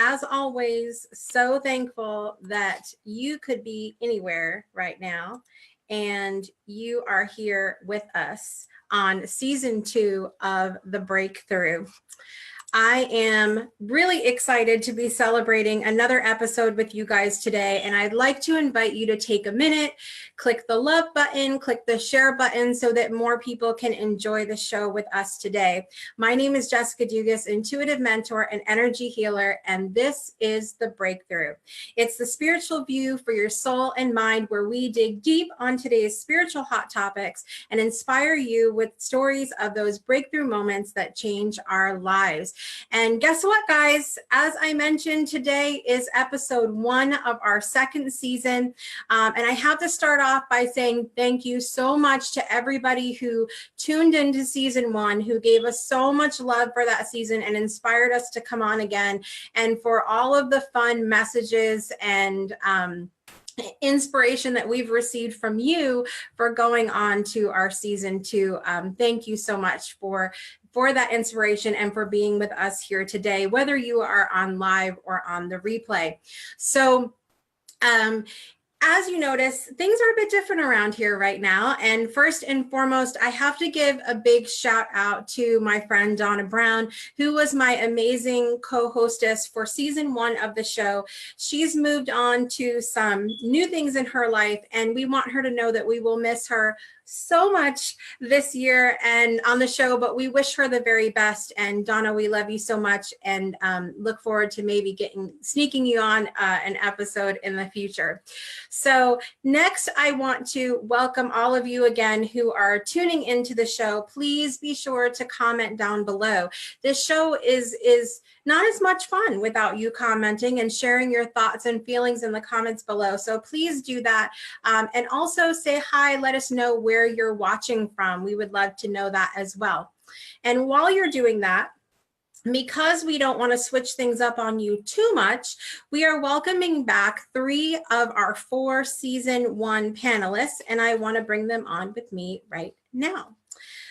as always, so thankful that you could be anywhere right now and you are here with us on season 2 of The Breakthrough. I am really excited to be celebrating another episode with you guys today, and I'd like to invite you to take a minute, click the love button, click the share button so that more people can enjoy the show with us today. My name is Jessica Dugas, intuitive mentor and energy healer, and this is The Breakthrough. It's the spiritual view for your soul and mind where we dig deep on today's spiritual hot topics and inspire you with stories of those breakthrough moments that change our lives. And guess what, guys? As I mentioned, today is episode 1 of our 2nd season. And I have to start off by saying thank you so much to everybody who tuned into season 1, who gave us so much love for that season and inspired us to come on again, and for all of the fun messages and inspiration that we've received from you for going on to our season 2. Thank you so much for that inspiration and for being with us here today, whether you are on live or on the replay. So, as you notice, things are a bit different around here right now. And first and foremost, I have to give a big shout out to my friend Donna Brown, who was my amazing co-hostess for season 1 of the show. She's moved on to some new things in her life, and we want her to know that we will miss her so much this year and on the show, but we wish her the very best. And Donna, we love you so much, and look forward to maybe sneaking you on an episode in the future. So next, I want to welcome all of you again who are tuning into the show. Please be sure to comment down below. This show is not as much fun without you commenting and sharing your thoughts and feelings in the comments below. So please do that. And also say hi, let us know where you're watching from. We would love to know that as well. And while you're doing that, because we don't want to switch things up on you too much, we are welcoming back 3 of our 4 season 1 panelists, and I want to bring them on with me right now.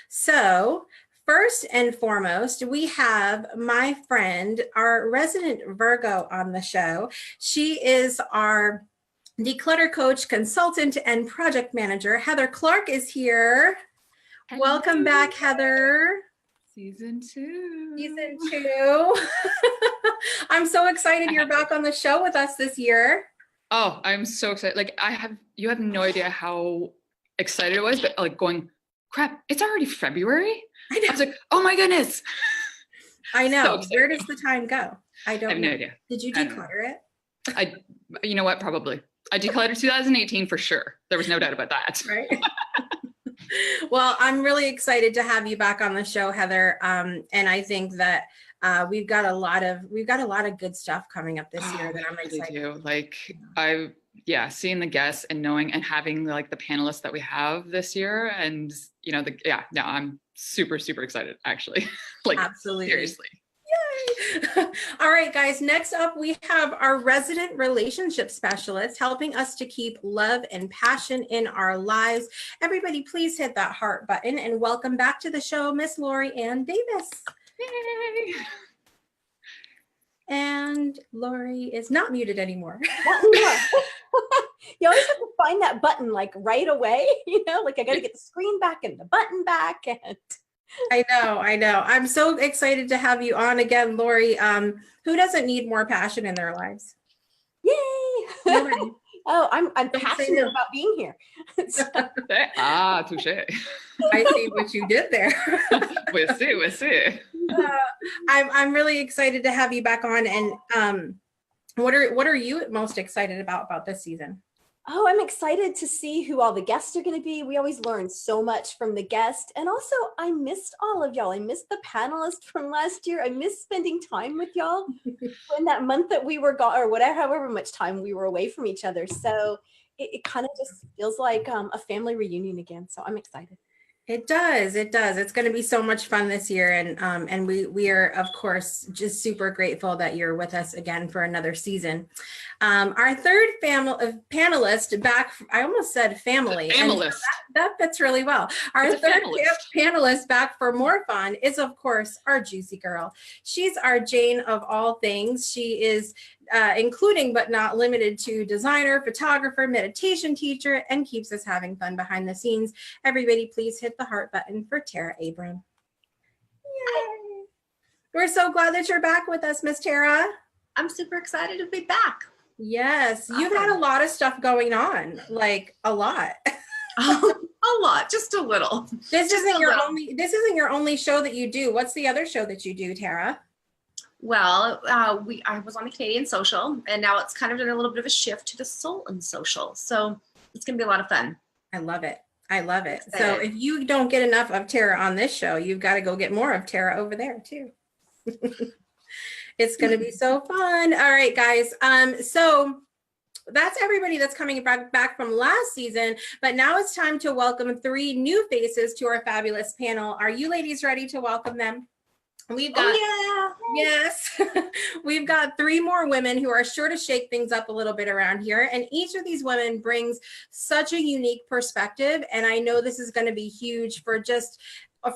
So, first and foremost, we have my friend, our resident Virgo on the show. She is our declutter coach, consultant, and project manager. Heather Clark is here. Hello. Welcome back, Heather. Season 2. Season 2. I'm so excited you're back on the show with us this year. Oh, I'm so excited. Like you have no idea how excited I was, but like going, crap, it's already February? I was like, oh my goodness. I know. So where does the time go? I have no idea. Did you declutter it? You know what? Probably. I decluttered 2018 for sure. There was no doubt about that. Right. Well, I'm really excited to have you back on the show, Heather. And I think that we've got a lot of good stuff coming up this year that I'm excited. Really like seeing the guests and knowing and having like the panelists that we have this year, and I'm super, super excited actually. Like absolutely. Seriously. Yay! All right, guys, next up we have our resident relationship specialist helping us to keep love and passion in our lives. Everybody, please hit that heart button and welcome back to the show, Miss Lori Ann Davis. Yay! And Lori is not muted anymore. You always have to find that button like right away, like I got to get the screen back and the button back. And I know. I'm so excited to have you on again, Lori. Who doesn't need more passion in their lives? Yay! Oh, I'm passionate about being here. Touche. I see what you did there. We'll see. I'm really excited to have you back on. And what are you most excited about this season? Oh, I'm excited to see who all the guests are going to be. We always learn so much from the guest. And also, I missed all of y'all. I missed the panelists from last year. I missed spending time with y'all in that month that we were gone, or whatever, however much time we were away from each other. So it kind of just feels like a family reunion again. So I'm excited. It does. It does. It's going to be so much fun this year, and we are of course just super grateful that you're with us again for another season. Our third panelist back. I almost said family. And Familist. that fits really well. Our It's a third familist. panelist back for more fun is of course our juicy girl. She's our Jane of all things. She is including but not limited to designer, photographer, meditation teacher, and keeps us having fun behind the scenes. Everybody, please hit the heart button for Tara Abram. Yay! We're so glad that you're back with us, Miss Tara. I'm super excited to be back. Yes, you've had a lot of stuff going on, like a lot. A lot, just a little. This isn't your little. only. This isn't your only show that you do. What's the other show that you do, Tara? Well, I was on the Canadian Social, and now it's kind of done a little bit of a shift to the Soul and Social. So it's going to be a lot of fun. I love it. I love it. So Excited. if you don't get enough of Tara on this show, you've got to go get more of Tara over there too. It's going to be so fun. All right, guys. So that's everybody that's coming back from last season, but now it's time to welcome 3 new faces to our fabulous panel. Are you ladies ready to welcome them? We've got Yes, we've got 3 more women who are sure to shake things up a little bit around here. And each of these women brings such a unique perspective. And I know this is going to be huge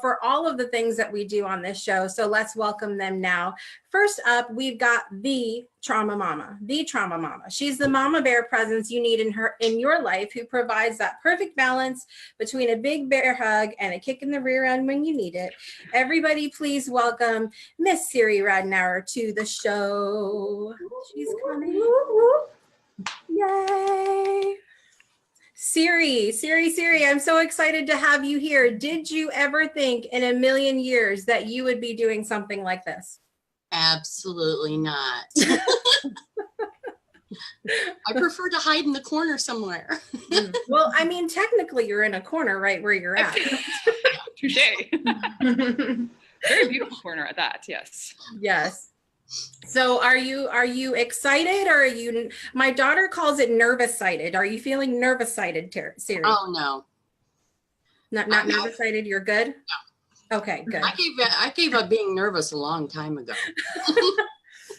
for all of the things that we do on this show. So let's welcome them now. First up, we've got the Trauma Mama. She's the mama bear presence you need in your life, who provides that perfect balance between a big bear hug and a kick in the rear end when you need it. Everybody, please welcome Miss Siri Radnauer to the show. She's coming. Yay. Siri, I'm so excited to have you here. Did you ever think in a million years that you would be doing something like this? Absolutely not. I prefer to hide in the corner somewhere. Well, I mean, technically you're in a corner right where you're at. Touche. Very beautiful corner at that. Yes. Yes. So are you excited, or are you, my daughter calls it nervous-sighted. Are you feeling nervous-sighted, Siri? Oh no. Not nervous-sighted, you're good? No. Okay, good. I gave up being nervous a long time ago.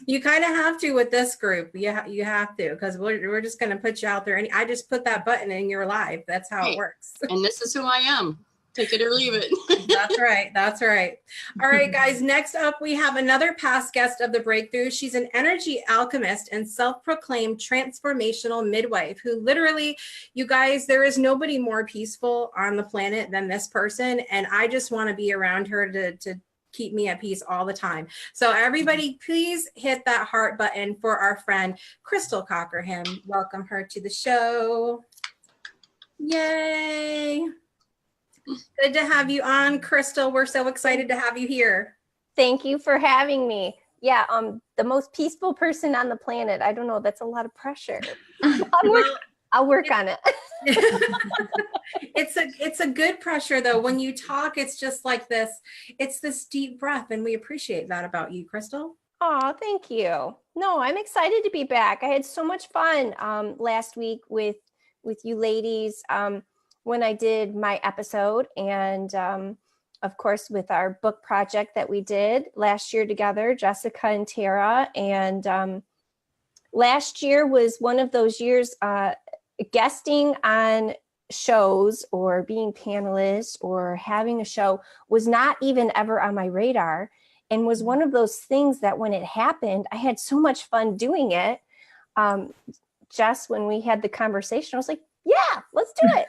You kind of have to with this group. You have to, because we're just going to put you out there. And I just put that button and you're live. That's how it works. And this is who I am. Take it or leave it. That's right. That's right. All right, guys. Next up, we have another past guest of the Breakthrough. She's an energy alchemist and self-proclaimed transformational midwife who literally, you guys, there is nobody more peaceful on the planet than this person. And I just want to be around her to keep me at peace all the time. So everybody, please hit that heart button for our friend, Crystal Cockerham. Welcome her to the show. Yay. Good to have you on, Crystal. We're so excited to have you here. Thank you for having me. Yeah, the most peaceful person on the planet. I don't know, that's a lot of pressure. I'll work on it. It's a good pressure though. When you talk, it's just like this. It's this deep breath, and we appreciate that about you, Crystal. Oh, thank you. No, I'm excited to be back. I had so much fun last week with you ladies when I did my episode, and of course with our book project that we did last year together, Jessica and Tara. And last year was one of those years guesting on shows or being panelists or having a show was not even ever on my radar, and was one of those things that when it happened, I had so much fun doing it. Jess, when we had the conversation, I was like, yeah, let's do it.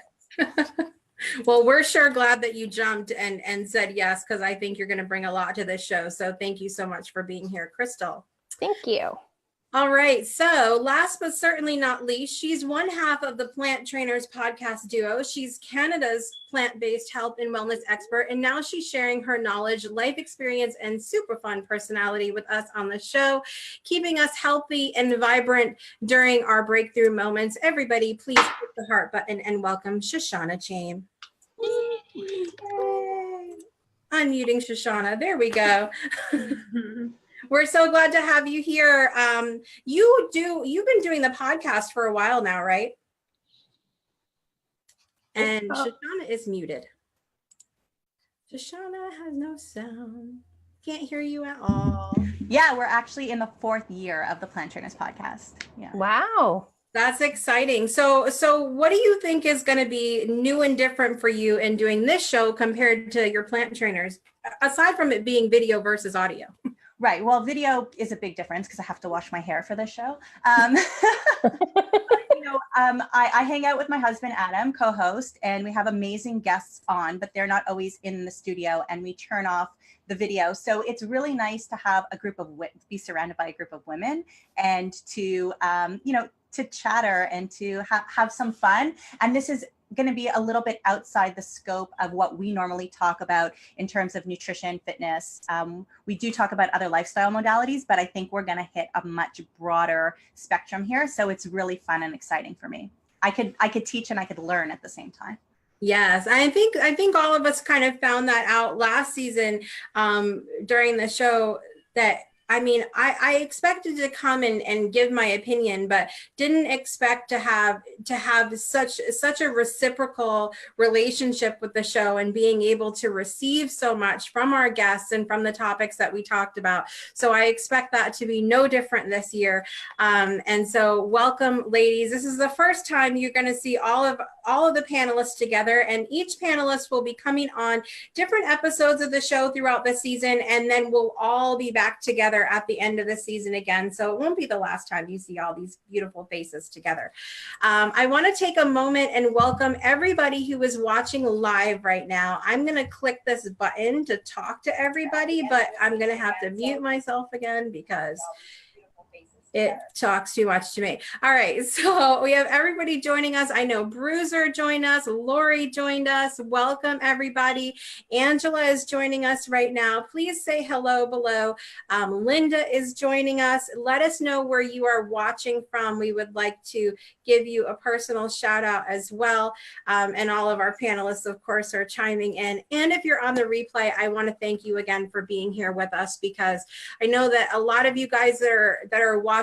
Well, we're sure glad that you jumped and said yes, because I think you're going to bring a lot to this show. So thank you so much for being here, Crystal. Thank you. All right. So last but certainly not least, she's one half of the Plant Trainers podcast duo. She's Canada's plant-based health and wellness expert, and now she's sharing her knowledge, life experience, and super fun personality with us on the show, keeping us healthy and vibrant during our breakthrough moments. Everybody, please hit the heart button and welcome Shoshana Chaim. Yay. Unmuting Shoshana. There we go. We're so glad to have you here. You've been doing the podcast for a while now, right? And Shoshana is muted. Shoshana has no sound. Can't hear you at all. Yeah, we're actually in the 4th year of the Plant Trainers podcast. Yeah. Wow. That's exciting. So what do you think is going to be new and different for you in doing this show compared to your plant trainers, aside from it being video versus audio? Right. Well, video is a big difference because I have to wash my hair for this show. I hang out with my husband, Adam, co-host, and we have amazing guests on, but they're not always in the studio, and we turn off the video. So it's really nice to have a group of be surrounded by a group of women and to, to chatter and to have some fun. And this is going to be a little bit outside the scope of what we normally talk about in terms of nutrition, fitness. We do talk about other lifestyle modalities, but I think we're going to hit a much broader spectrum here. So it's really fun and exciting for me. I could teach and I could learn at the same time. Yes, I think all of us kind of found that out last season during the show that I expected to come and give my opinion, but didn't expect to have such a reciprocal relationship with the show and being able to receive so much from our guests and from the topics that we talked about. So I expect that to be no different this year. And so welcome, ladies. This is the first time you're going to see all of the panelists together, and each panelist will be coming on different episodes of the show throughout the season, and then we'll all be back together at the end of the season again. So it won't be the last time you see all these beautiful faces together. I want to take a moment and welcome everybody who is watching live right now. I'm going to click this button to talk to everybody, but I'm going to have to mute myself again because it talks too much to me. All right, so we have everybody joining us. I know Bruiser joined us, Lori joined us. Welcome, everybody. Angela is joining us right now. Please say hello below. Linda is joining us. Let us know where you are watching from. We would like to give you a personal shout out as well. And all of our panelists, of course, are chiming in. And if you're on the replay, I want to thank you again for being here with us, because I know that a lot of you guys that are watching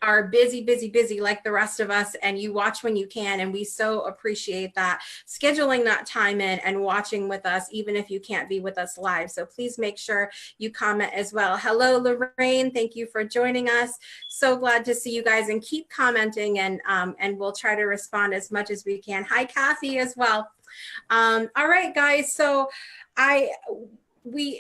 are busy like the rest of us, and you watch when you can, and we so appreciate that, scheduling that time in and watching with us even if you can't be with us live. So please make sure you comment as well. Hello, Lorraine, thank you for joining us. So glad to see you guys, and keep commenting, and we'll try to respond as much as we can. Hi, Kathy, as well. All right, guys, so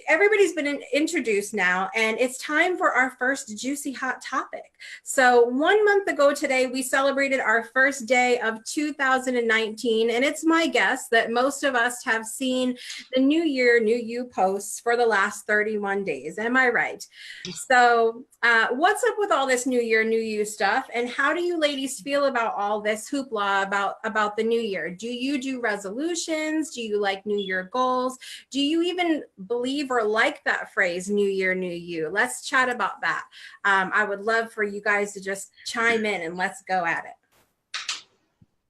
everybody's been introduced now, and it's time for our first juicy hot topic. So 1 month ago today, we celebrated our first day of 2019, and it's my guess that most of us have seen the New Year, New You posts for the last 31 days. Am I right? So what's up with all this New Year, New You stuff, and how do you ladies feel about all this hoopla about the New Year? Do you do resolutions? Do you like New Year goals? Do you even believe or like that phrase, New Year, New You? Let's chat about that. I would love for you guys to just chime in, and let's go at it.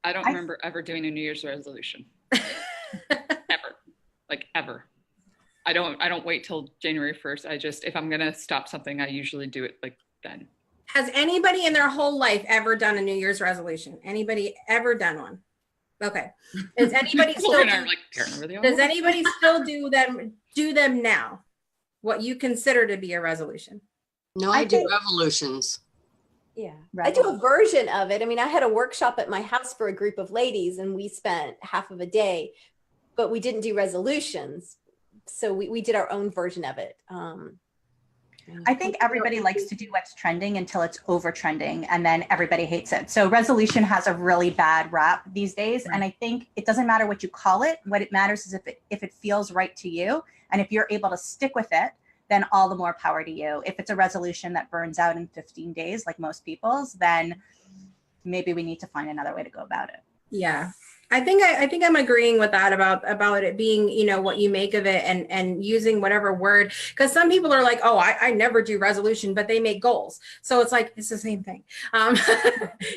I don't remember ever doing a New Year's resolution. Ever. I don't wait till January 1st. If I'm going to stop something, I usually do it like then. Has anybody in their whole life ever done a New Year's resolution? Anybody ever done one? Okay. Does anybody does anybody still do them now? What you consider to be a resolution? No, I do revolutions. Yeah, I do a version of it. I mean, I had a workshop at my house for a group of ladies, and we spent half of a day, but we didn't do resolutions. So we did our own version of it. I think everybody likes to do what's trending until it's over trending, and then everybody hates it. So resolution has a really bad rap these days. Right. And I think it doesn't matter what you call it. What it matters is if it feels right to you, and if you're able to stick with it, then all the more power to you. If it's a resolution that burns out in 15 days, like most people's, then maybe we need to find another way to go about it. Yeah. I think I'm agreeing with that about it being, what you make of it, and using whatever word, because some people are like, oh, I never do resolution, but they make goals. So it's like, it's the same thing.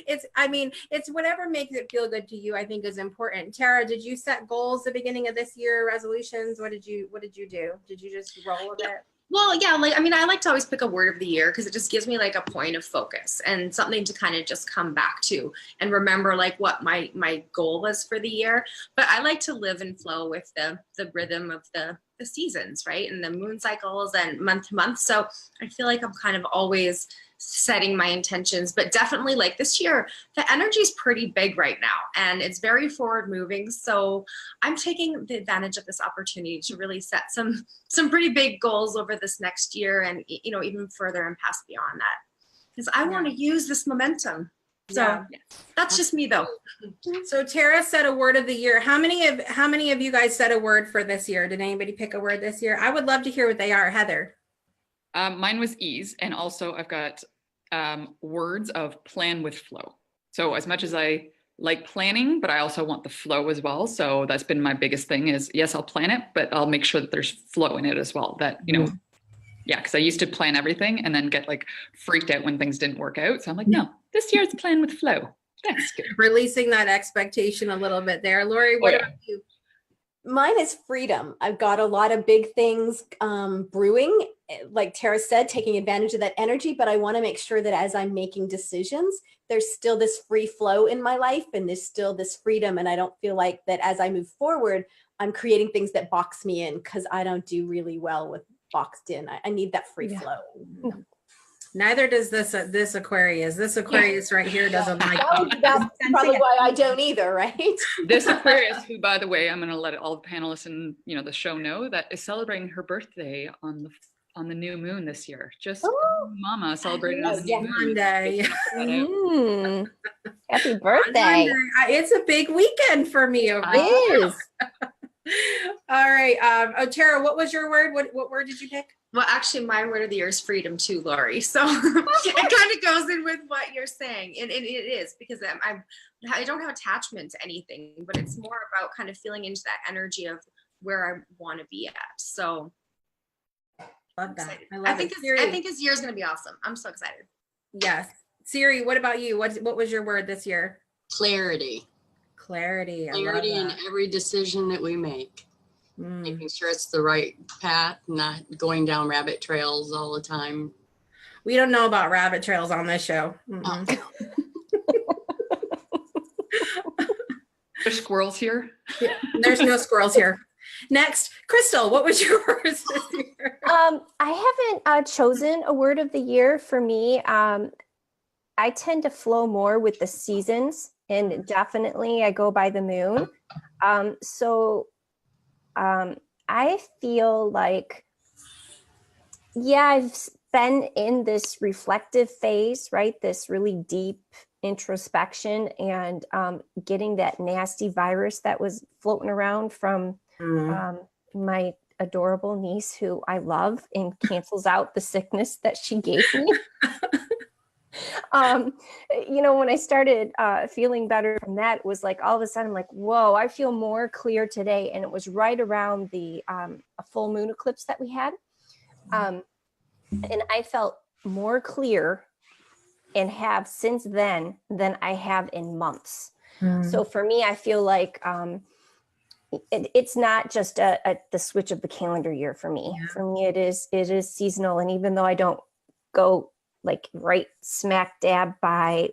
It's whatever makes it feel good to you, I think is important. Tara, did you set goals at the beginning of this year, resolutions? What did you do? Did you just roll with it? Well, yeah, like I mean, I like to always pick a word of the year because it just gives me like a point of focus and something to kind of just come back to and remember like what my goal was for the year. But I like to live and flow with the rhythm of the seasons, right? And the moon cycles and month to month. So I feel like I'm kind of always setting my intentions, but definitely like this year, the energy is pretty big right now and it's very forward moving. So I'm taking the advantage of this opportunity to really set some pretty big goals over this next year and, you know, even further and past beyond that, because I want to use this momentum. So Yeah. that's just me though. So Tara said a word of the year. How many of you guys said a word for this year? Did anybody pick a word this year? I would love to hear what they are. Heather. Mine was ease. And also I've got words of plan with flow. So as much as I like planning, but I also want the flow as well. So that's been my biggest thing is, yes, I'll plan it, but I'll make sure that there's flow in it as well. That, you know, yeah, because I used to plan everything and then get like freaked out when things didn't work out. So I'm like, no, this year's plan with flow. That's good. Releasing that expectation a little bit there. Lori, what about you? Mine is freedom. I've got a lot of big things brewing, like Tara said, taking advantage of that energy, but I want to make sure that as I'm making decisions, there's still this free flow in my life and there's still this freedom. And I don't feel like that as I move forward, I'm creating things that box me in because I don't do really well with boxed in. I need that free flow. Neither does this Aquarius. This Aquarius right here doesn't like it. That's probably why I don't either, right? This Aquarius, who, by the way, I'm going to let all the panelists and, you know, the show know that is celebrating her birthday on the new moon this year. Just Mama celebrated on the new moon. Monday. Happy birthday. Monday. It's a big weekend for me. Over here. It is. All right. Tara, what was your word? What word did you pick? Well, actually, my word of the year is freedom too, Lori. So it kind of goes in with what you're saying. And it is because I don't have attachment to anything, but it's more about kind of feeling into that energy of where I want to be at. So Love that. excited. I love it. Siri. I think this year is going to be awesome. I'm so excited. Yes. Siri, what about you? What was your word this year? Clarity. Clarity. I love Clarity in that. every decision that we make. Mm. Making sure it's the right path, not going down rabbit trails all the time. We don't know about rabbit trails on this show. Mm-mm. There's squirrels here. There's no squirrels here. Next, Crystal, what was your word this year? I haven't chosen a word of the year for me. I tend to flow more with the seasons, and definitely I go by the moon. I feel like, yeah, I've been in this reflective phase, right? This really deep introspection and getting that nasty virus that was floating around from my adorable niece, who I love and cancels out the sickness that she gave me. You know, when I started feeling better from that, it was like all of a sudden I'm like, whoa, I feel more clear today. And it was right around the a full moon eclipse that we had. And I felt more clear and have since then than I have in months. So for me, I feel like it's not just the switch of the calendar year for me. Yeah. For me, it is seasonal. And even though I don't go like right smack dab by,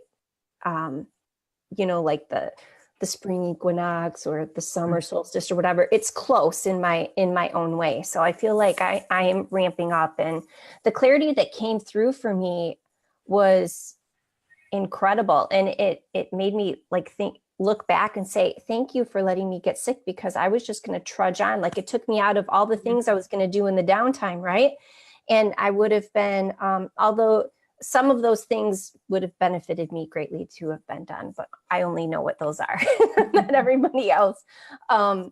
you know, like the spring equinox or the summer solstice or whatever, it's close in my own way. So I feel like I am ramping up, and the clarity that came through for me was incredible. And it made me like look back and say, thank you for letting me get sick, because I was just going to trudge on. Like it took me out of all the things I was going to do in the downtime. Right. And I would have been, although some of those things would have benefited me greatly to have been done, but I only know what those are, not everybody else. The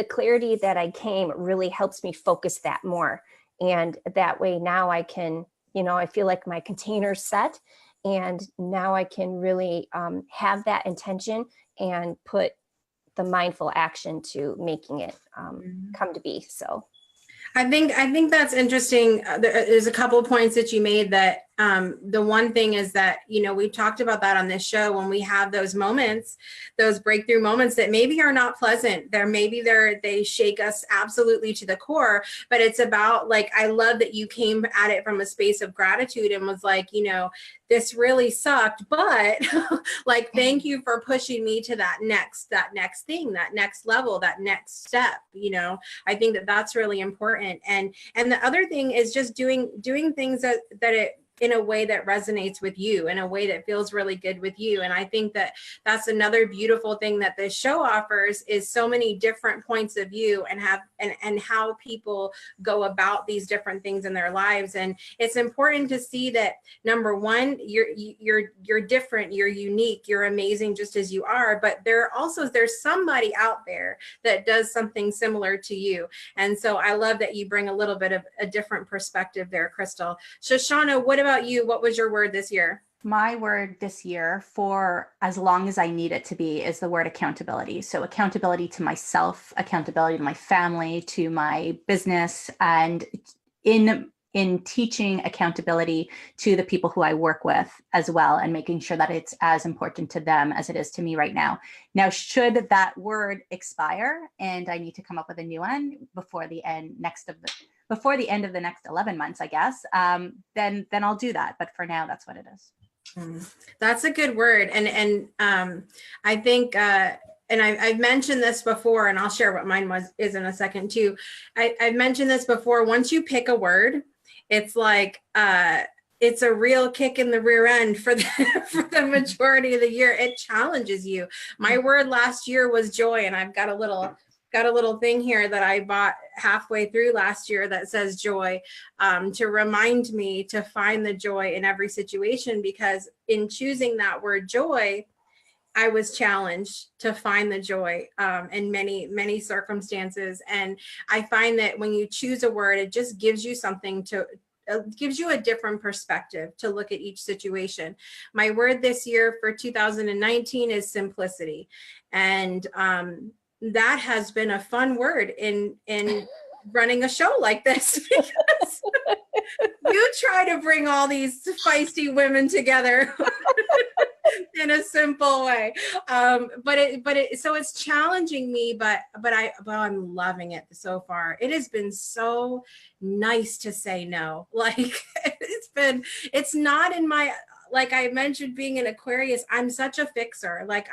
clarity that I came really helps me focus that more. And that way now I can, you know, I feel like my container's set, and now I can really have that intention and put the mindful action to making it come to be. So I think that's interesting. There's a couple of points that you made that the one thing is that, you know, we've talked about that on this show, when we have those moments, those breakthrough moments that maybe are not pleasant, they shake us absolutely to the core, but it's about, like, I love that you came at it from a space of gratitude and was like, you know, this really sucked, but like, thank you for pushing me to that next thing, that next level, that next step. You know, I think that that's really important. And the other thing is just doing things that it, in a way that resonates with you, in a way that feels really good with you. And I think that that's another beautiful thing that this show offers, is so many different points of view, and how people go about these different things in their lives. And it's important to see that, number one, you're different, you're unique, you're amazing just as you are, but there's somebody out there that does something similar to you. And so I love that you bring a little bit of a different perspective there, Crystal. Shoshana, what about you? What was your word this year? My word this year, for as long as I need it to be, is the word accountability. So accountability to myself, accountability to my family, to my business, and in teaching accountability to the people who I work with as well, and making sure that it's as important to them as it is to me right now. Now, should that word expire and I need to come up with a new one before the end of the next 11 months, I guess, then I'll do that. But for now, that's what it is. That's a good word. And I think, and I've mentioned this before, and I'll share what mine is in a second too. I've mentioned this before. Once you pick a word, it's like, it's a real kick in the rear end for the majority of the year. It challenges you. My word last year was joy, and I've got a little thing here that I bought halfway through last year that says joy, to remind me to find the joy in every situation, because in choosing that word joy, I was challenged to find the joy in many, many circumstances. And I find that when you choose a word, it just gives you something gives you a different perspective to look at each situation. My word this year for 2019 is simplicity. And that has been a fun word in running a show like this, because you try to bring all these feisty women together in a simple way. So it's challenging me, but I'm loving it so far. It has been so nice to say no. Like, it's not in my, like I mentioned, being an Aquarius, I'm such a fixer. Like,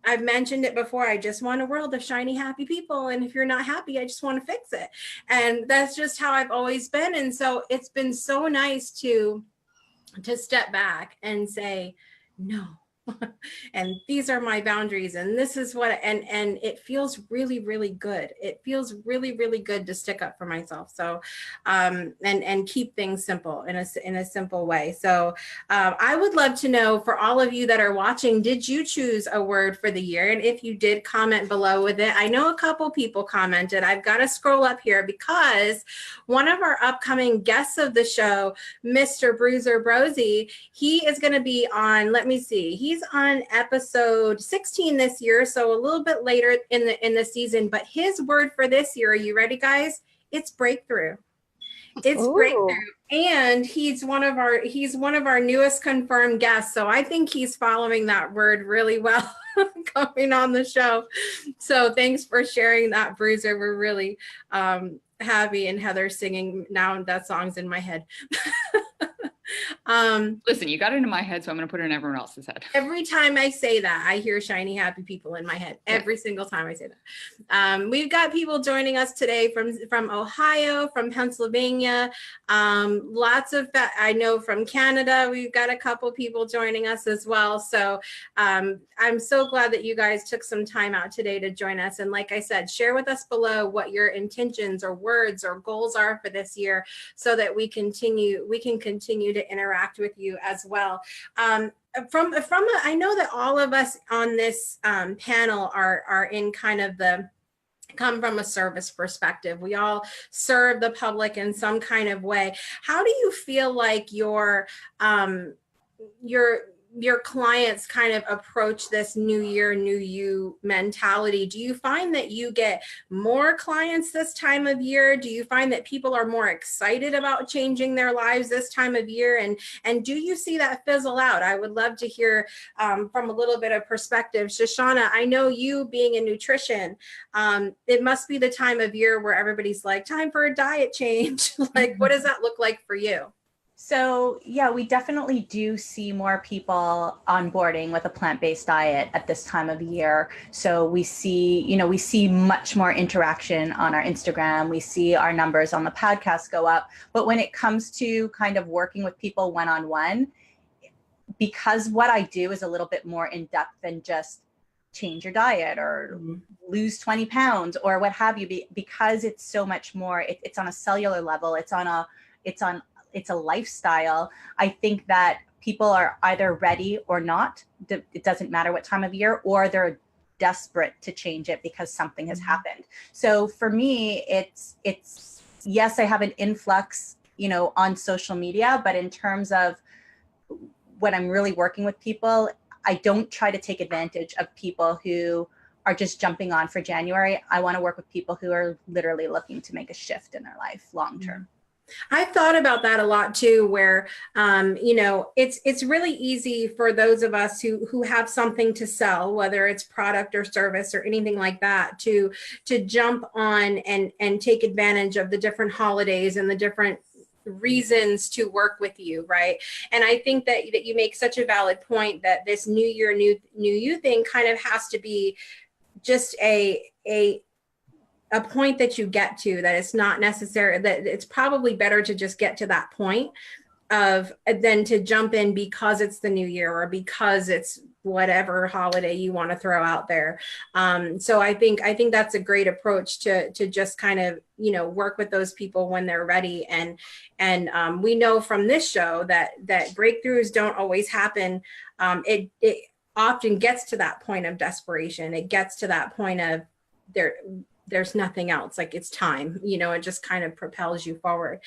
I've mentioned it before. I just want a world of shiny, happy people. And if you're not happy, I just want to fix it. And that's just how I've always been. And so it's been so nice to step back and say, no. And these are my boundaries, and this is what, and it feels really, really good. It feels really, really good to stick up for myself. So, and keep things simple in a simple way. So, I would love to know, for all of you that are watching, did you choose a word for the year? And if you did, comment below with it. I know a couple people commented. I've got to scroll up here because one of our upcoming guests of the show, Mr. Bruiser Brosey, he is going to be on, let me see, he's on episode 16 this year, so a little bit later in the season. But his word for this year, are you ready, guys? It's breakthrough. It's Ooh. breakthrough. And he's one of our newest confirmed guests. So I think he's following that word really well coming on the show. So thanks for sharing that, Bruiser. We're really happy, and Heather singing now, that song's in my head. Listen, you got it in my head, so I'm going to put it in everyone else's head. Every time I say that, I hear shiny, happy people in my head. Every single time I say that. We've got people joining us today from Ohio, from Pennsylvania, lots of that. I know from Canada, we've got a couple people joining us as well. So I'm so glad that you guys took some time out today to join us. And like I said, share with us below what your intentions or words or goals are for this year, so that we can continue to interact with you as well. I know that all of us on this panel are in kind of come from a service perspective. We all serve the public in some kind of way. How do you feel like your your clients kind of approach this new year, new you mentality, do you find that you get more clients this time of year? Do you find that people are more excited about changing their lives this time of year? And do you see that fizzle out? I would love to hear from a little bit of perspective. Shoshana, I know you being in nutrition, it must be the time of year where everybody's like, time for a diet change. Like, what does that look like for you? So yeah, we definitely do see more people onboarding with a plant-based diet at this time of year. So we see much more interaction on our Instagram. We see our numbers on the podcast go up. But when it comes to kind of working with people one-on-one, because what I do is a little bit more in depth than just change your diet or lose 20 pounds or what have you, because it's so much more, it's on a cellular level, it's a lifestyle. I think that people are either ready or not. It doesn't matter what time of year, or they're desperate to change it because something has happened. So for me, it's yes, I have an influx, on social media, but in terms of when I'm really working with people, I don't try to take advantage of people who are just jumping on for January. I want to work with people who are literally looking to make a shift in their life long term. I thought about that a lot too, where, it's really easy for those of us who have something to sell, whether it's product or service or anything like that, to jump on and take advantage of the different holidays and the different reasons to work with you, right? And I think that you make such a valid point that this new year, new you thing kind of has to be just a point that you get to, that it's not necessary, that it's probably better to just get to that point of than to jump in because it's the new year or because it's whatever holiday you want to throw out there. So I think that's a great approach to just kind of, work with those people when they're ready. And we know from this show that breakthroughs don't always happen. It often gets to that point of desperation. It gets to that point of there's nothing else, like it's time, it just kind of propels you forward.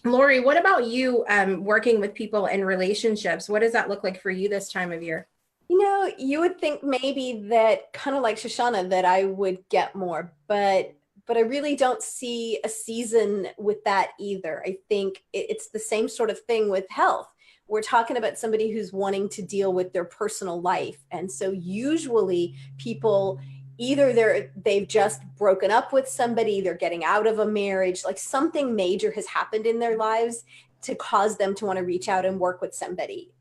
Lori, what about you working with people in relationships? What does that look like for you this time of year? You would think maybe that, kind of like Shoshana, that I would get more, but I really don't see a season with that either. I think it's the same sort of thing with health. We're talking about somebody who's wanting to deal with their personal life. And so usually people, either they've just broken up with somebody, they're getting out of a marriage, like something major has happened in their lives to cause them to want to reach out and work with somebody.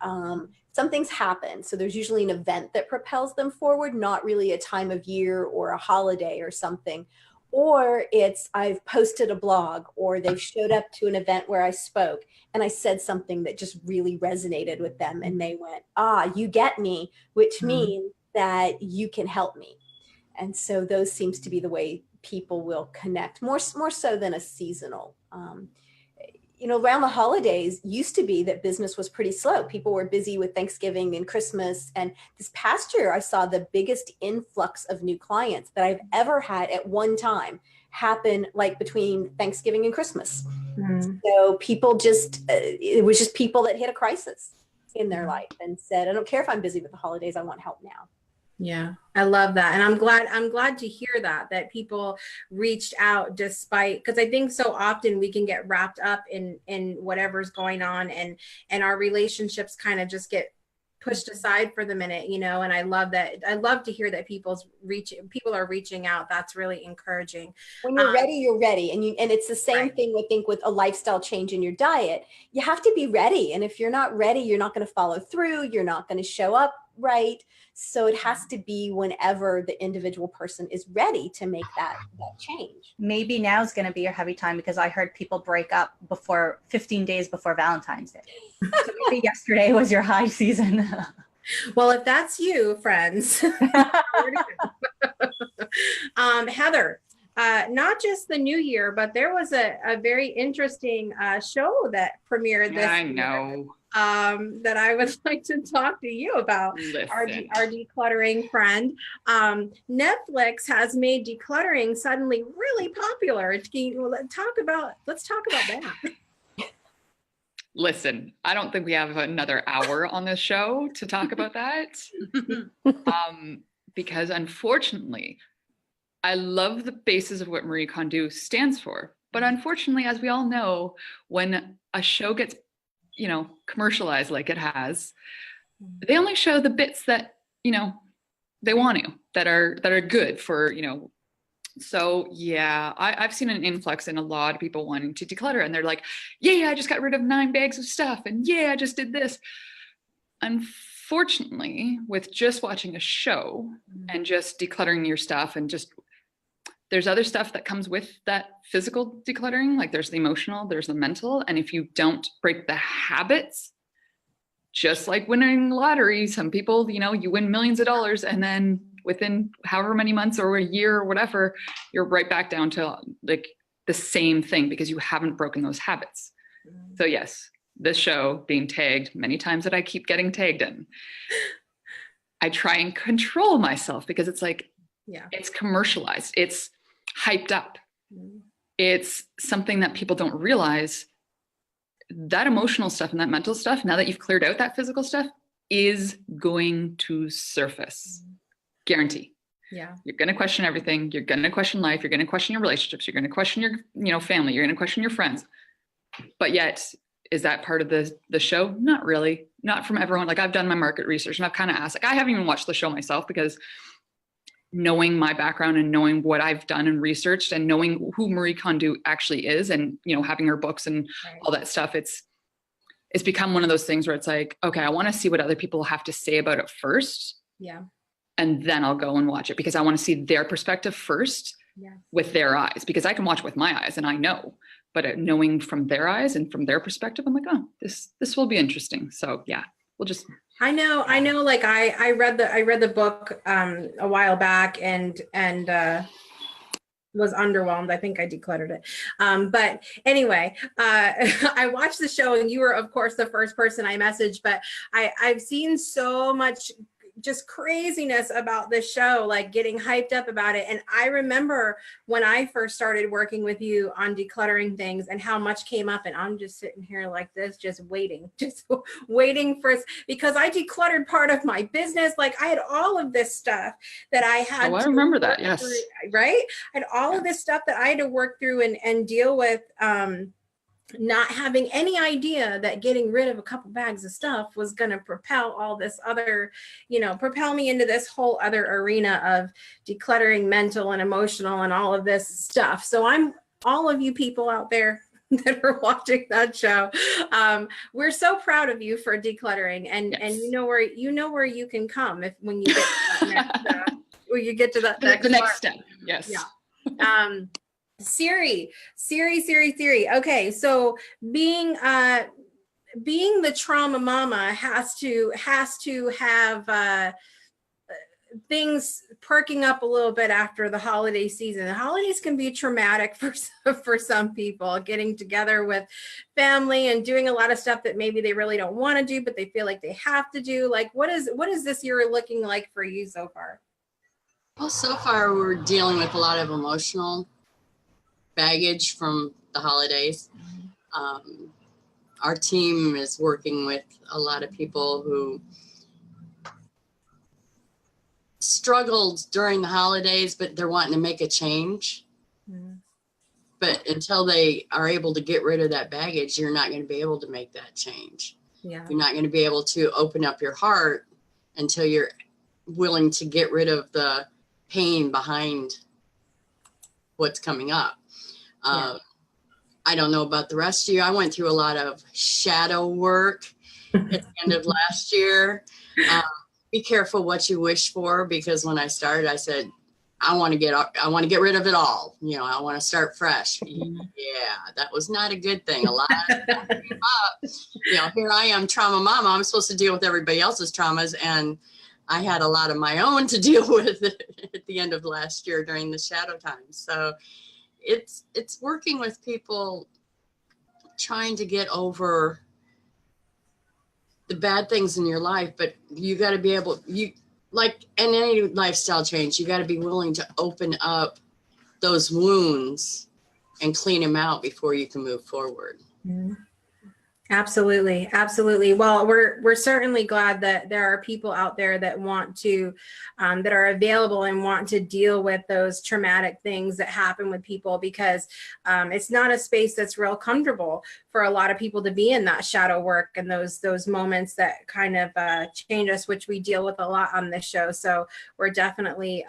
Something's happened. So there's usually an event that propels them forward, not really a time of year or a holiday or something. Or it's, I've posted a blog, or they've showed up to an event where I spoke and I said something that just really resonated with them. And they went, you get me, which means that you can help me. And so those seems to be the way people will connect more so than a seasonal. Around the holidays used to be that business was pretty slow. People were busy with Thanksgiving and Christmas. And this past year, I saw the biggest influx of new clients that I've ever had at one time happen, like between Thanksgiving and Christmas. So people it was just people that hit a crisis in their life and said, I don't care if I'm busy with the holidays, I want help now. Yeah, I love that. And I'm glad to hear that people reached out despite, because I think so often we can get wrapped up in whatever's going on and our relationships kind of just get pushed aside for the minute, and I love that. I love to hear that people are reaching out. That's really encouraging. When you're ready, you're ready. And it's the same thing, I think, with a lifestyle change in your diet. You have to be ready. And if you're not ready, you're not going to follow through. You're not going to show up right. So it has to be whenever the individual person is ready to make that change. Maybe now is going to be your heavy time, because I heard people break up 15 days before Valentine's Day. So maybe yesterday was your high season. Well, if that's you, friends. Heather, not just the new year, but there was a very interesting show that premiered this year. That I would like to talk to you about. Our decluttering friend. Netflix has made decluttering suddenly really popular. Let's talk about that. Listen, I don't think we have another hour on this show to talk about that. Because unfortunately, I love the basis of what Marie Kondo stands for. But unfortunately, as we all know, when a show gets, commercialized like it has, they only show the bits that, they want to, that are good for, So yeah, I've seen an influx in a lot of people wanting to declutter, and they're like, yeah, I just got rid of 9 bags of stuff, and yeah, I just did this. Unfortunately, with just watching a show and just decluttering your stuff, and just there's other stuff that comes with that physical decluttering, like there's the emotional, there's the mental, and if you don't break the habits, just like winning lottery, some people, you win millions of dollars, and then within however many months or a year or whatever, you're right back down to like the same thing because you haven't broken those habits. So yes, this show being tagged many times that I keep getting tagged in, I try and control myself because it's like, it's commercialized, it's hyped up. It's something that people don't realize. That emotional stuff and that mental stuff, now that you've cleared out that physical stuff, is going to surface. Guarantee. Yeah. You're going to question everything. You're going to question life. You're going to question your relationships. You're going to question your, family. You're going to question your friends. But yet, is that part of the show? Not really. Not from everyone. Like I've done my market research and I've kind of asked, like I haven't even watched the show myself because knowing my background and knowing what I've done and researched and knowing who Marie Kondo actually is and, having her books and all that stuff, it's become one of those things where it's like, okay, I want to see what other people have to say about it first. Yeah. And then I'll go and watch it because I want to see their perspective first with their eyes, because I can watch with my eyes and I know, but knowing from their eyes and from their perspective, I'm like, oh, this will be interesting. So yeah, we'll just. I know. Like I read the book a while back and was underwhelmed. I think I decluttered it. But anyway, I watched the show and you were, of course, the first person I messaged, but I've seen so much just craziness about this show, like getting hyped up about it. And I remember when I first started working with you on decluttering things and how much came up, and I'm just sitting here like this, just waiting for, because I decluttered part of my business. Like I had all of this stuff that I had. Oh, I remember that. Yes. Right. I had all of this stuff that I had to work through and deal with, not having any idea that getting rid of a couple bags of stuff was going to propel all this other, propel me into this whole other arena of decluttering mental and emotional and all of this stuff. So all of you people out there that are watching that show, we're so proud of you for decluttering, and you know where you can come when you get to that next, when you get to that the next step. Yes. Yeah. Siri. Okay, so being the trauma mama has to have things perking up a little bit after the holiday season. The holidays can be traumatic for some people, getting together with family and doing a lot of stuff that maybe they really don't want to do, but they feel like they have to do. Like, what is this year looking like for you so far? Well, so far we're dealing with a lot of emotional baggage from the holidays. Our team is working with a lot of people who struggled during the holidays, but they're wanting to make a change. But until they are able to get rid of that baggage, you're not going to be able to make that change. You're not going to be able to open up your heart until you're willing to get rid of the pain behind what's coming up. I don't know about the rest of you. I went through a lot of shadow work at the end of last year. Be careful what you wish for, because when I started, I said, I want to get rid of it all. I want to start fresh. Yeah, that was not a good thing. A lot of people gave up. Here I am, trauma mama. I'm supposed to deal with everybody else's traumas, and I had a lot of my own to deal with at the end of last year during the shadow time. So it's working with people trying to get over the bad things in your life, but you got to be able, like in any lifestyle change, you got to be willing to open up those wounds and clean them out before you can move forward. Absolutely, absolutely. Well, we're certainly glad that there are people out there that want to, that are available and want to deal with those traumatic things that happen with people, because it's not a space that's real comfortable for a lot of people to be in, that shadow work and those moments that kind of change us, which we deal with a lot on this show. So we're definitely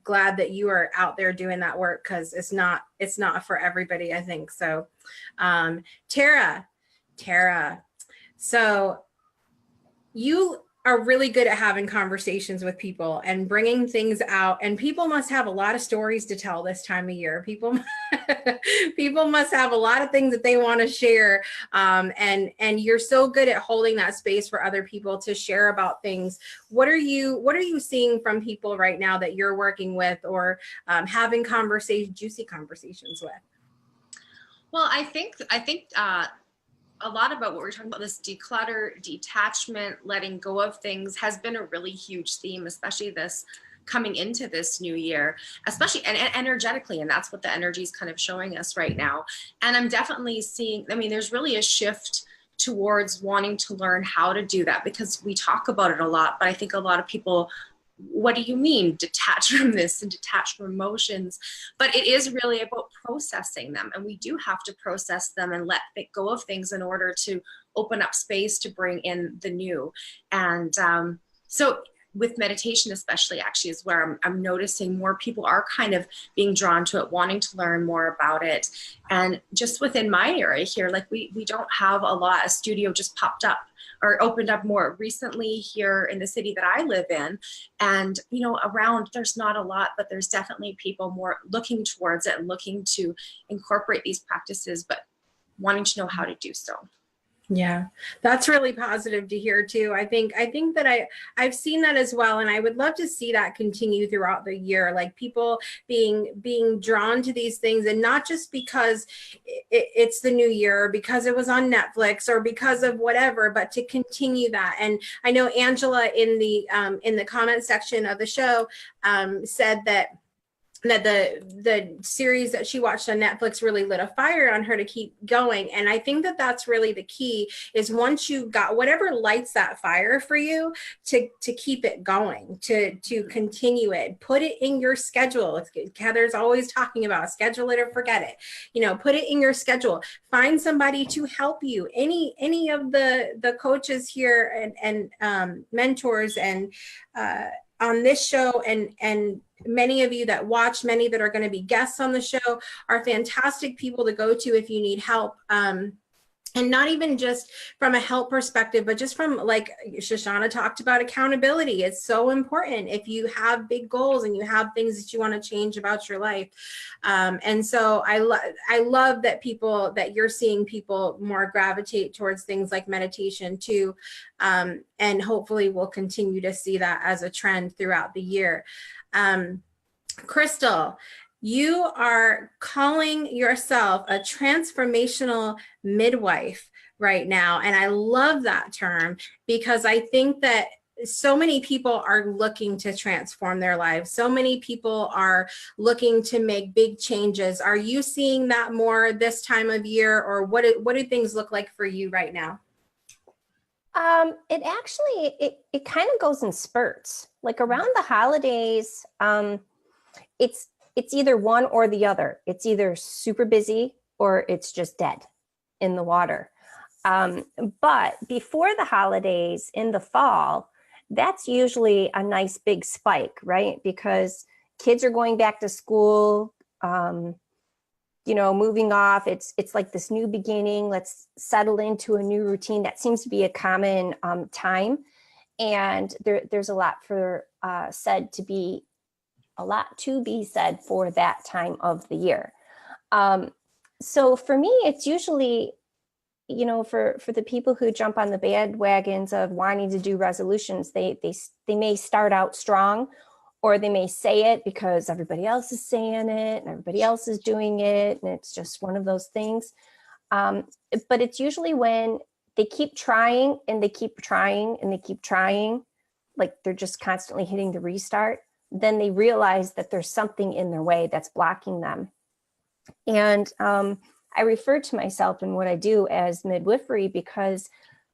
glad that you are out there doing that work, because it's not for everybody, I think. So, Tara, so you are really good at having conversations with people and bringing things out, and people must have a lot of stories to tell this time of year. People must have a lot of things that they want to share, and you're so good at holding that space for other people to share about things. What are you seeing from people right now that you're working with, or having juicy conversations with? Well, I think a lot about what we're talking about, this declutter, detachment, letting go of things, has been a really huge theme, especially this coming into this new year, especially and energetically. And that's what the energy is kind of showing us right now. And I'm definitely seeing, I mean, there's really a shift towards wanting to learn how to do that, because we talk about it a lot, but I think a lot of people, what do you mean detach from this and detach from emotions? But it is really about processing them, and we do have to process them and let go of things in order to open up space to bring in the new. And so with meditation especially, actually, is where I'm noticing more people are kind of being drawn to it, wanting to learn more about it. And just within my area here, like we don't have a studio just popped up or opened up more recently here in the city that I live in. And, you know, around, there's not a lot, but there's definitely people more looking towards it and looking to incorporate these practices, but wanting to know how to do so. Yeah, that's really positive to hear too. I think that I've seen that as well, and I would love to see that continue throughout the year, like people being drawn to these things, and not just because it's the new year, or because it was on Netflix, or because of whatever, but to continue that. And I know Angela in the comment section of the show said that the series that she watched on Netflix really lit a fire on her to keep going. And I think that that's really the key, is once you got whatever lights that fire for you, to keep it going, to continue it, put it in your schedule. Heather's always talking about schedule it or forget it. You know, put it in your schedule, find somebody to help you. Any of the coaches here and mentors and on this show, and many of you that watch, many that are going to be guests on the show, are fantastic people to go to if you need help. And not even just from a help perspective, but just from, like Shoshana talked about, accountability. It's so important if you have big goals and you have things that you want to change about your life. And so I love that you're seeing people more gravitate towards things like meditation too. And hopefully we'll continue to see that as a trend throughout the year. Crystal, you are calling yourself a transformational midwife right now. And I love that term, because I think that so many people are looking to transform their lives. So many people are looking to make big changes. Are you seeing that more this time of year, or what do things look like for you right now? It actually, it kind of goes in spurts. Like around the holidays, it's either one or the other. It's either super busy or it's just dead in the water. But before the holidays in the fall, that's usually a nice big spike, right? Because kids are going back to school, moving off. It's like this new beginning. Let's settle into a new routine. That seems to be a common time. And there's a lot to be said for that time of the year. So for me, it's usually, for the people who jump on the bandwagons of wanting to do resolutions, they may start out strong, or they may say it because everybody else is saying it and everybody else is doing it, and it's just one of those things. But it's usually when they keep trying and they keep trying and they keep trying, like they're just constantly hitting the restart, then they realize that there's something in their way that's blocking them. And I refer to myself and what I do as midwifery because